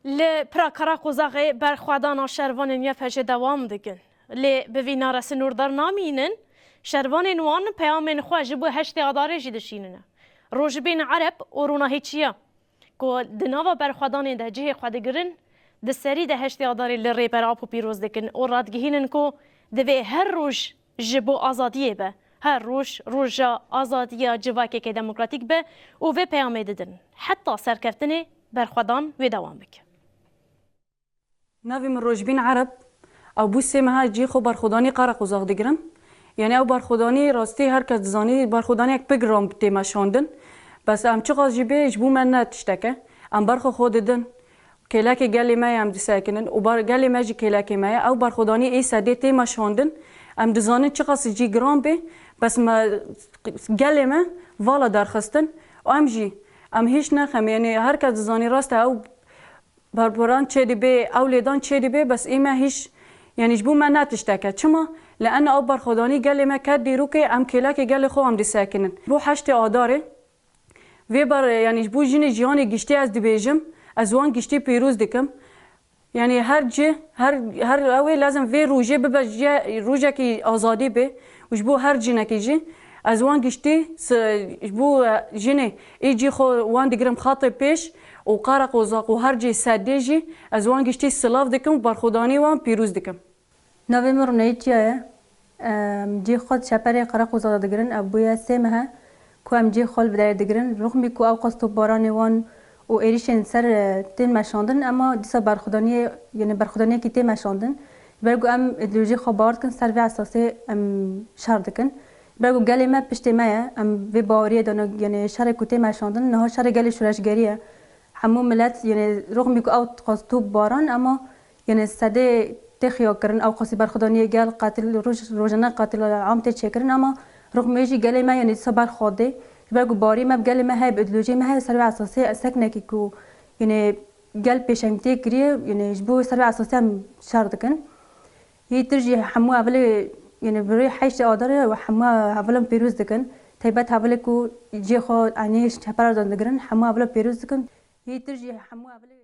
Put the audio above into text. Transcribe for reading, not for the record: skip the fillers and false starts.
ل پراکارا قوزاقی برخوادان شروان یا فج دوام دکن. ل بوینا رس نوردار نامینن شروان نوان پیام خواج بو هشت آداره جدشینن. روجبین عرب اورونا هیچیا. کو دنوا برخوادان ده جه خودگرن دسری ده هشت آداره لری پر آب و پیروز دکن. اور رادگهینن کو دوی هر روز جبو آزادیه به. هر روز آزادی جواکی که دموکراتیک به او و پیام دادن. حتی سرکفتنه برخوادان و دوام بکن. ناوی من روجبین عرب او بوسه مها جی خو برخودانی قرق وزاق دگرن یعنی او برخودانی راستی هر کس زانی برخودانی یک پگرام تیما شوندن بس ام چقدر جبه جبو من نتشتکه ام برخو خوددن کلاکی گلی ما ام دساکنن و بر گلی ما جی کلاکی ما او برخودانی ای سده تیما شوندن ام دزانن چقدر جی گرام به بس ما گلی ما والا درخستن و ام جی ام هیچ نخم یعنی هر کس زانی راست او بربران چه دیبه اولیدان چه دیبه بس ایما هیچ یعنی جبو من نتشتکه چما لان او برخودانی گلی ما کد دیرو که ام کلاکی گلی خو ام دساکنن بو هشت آداره وی بر یعنی جبو جین جیانی گشتی از دیبیجم از وان گشتی پیروز دکم یعنی هر جه هر اوی لازم وی روجه ببر روجه کی آزادی به و جبو هر جینه کی جی از وان گشتی جبو جینه ای جی خو وان دیگرم خاطر پیش و قارق وزاق و هر جی ساده جی از وان گشتی سلاف دکم برخودانی وان پیروز دکم نوی مرنیتیه جی خود شپری قارق وزاق دگرن ابویا سمها کو ام جی خال بدار دگرن رغم کو او قصد باران وان و ایریشن سر تین مشاندن اما دیسا برخودانی یعنی برخودانی کی تین مشاندن برگو ام ایدئولوژی خبرت کن سر و اساسی ام شرط کن برگو گلی ما پشت ما ام و باوری دانو یعنی شر کو تین مشاندن نه شر گلی شورشگریه همو ملت یعنی رغم کو او قصد باران اما یعنی سده تخیا کرن او قصد برخودانی گل قاتل روزانه قاتل عام تشکرن اما رغم ایجی گلی ما یعنی صبر خوده برگو باری ما بگلی ما های ایدئولوژی ما های سر و اساسی سکنه کی کو یعنی گل پیشنگتی کریه یعنی جبو سر و اساسی هم شرط کن هی ترجی همو اولی یعنی بروی حیش آداره و همو اولم پیروز دکن تایبت اولی کو جی خود عنیش چپر دان دگرن همو اولی پیروز دکن هی ترجی همو اولی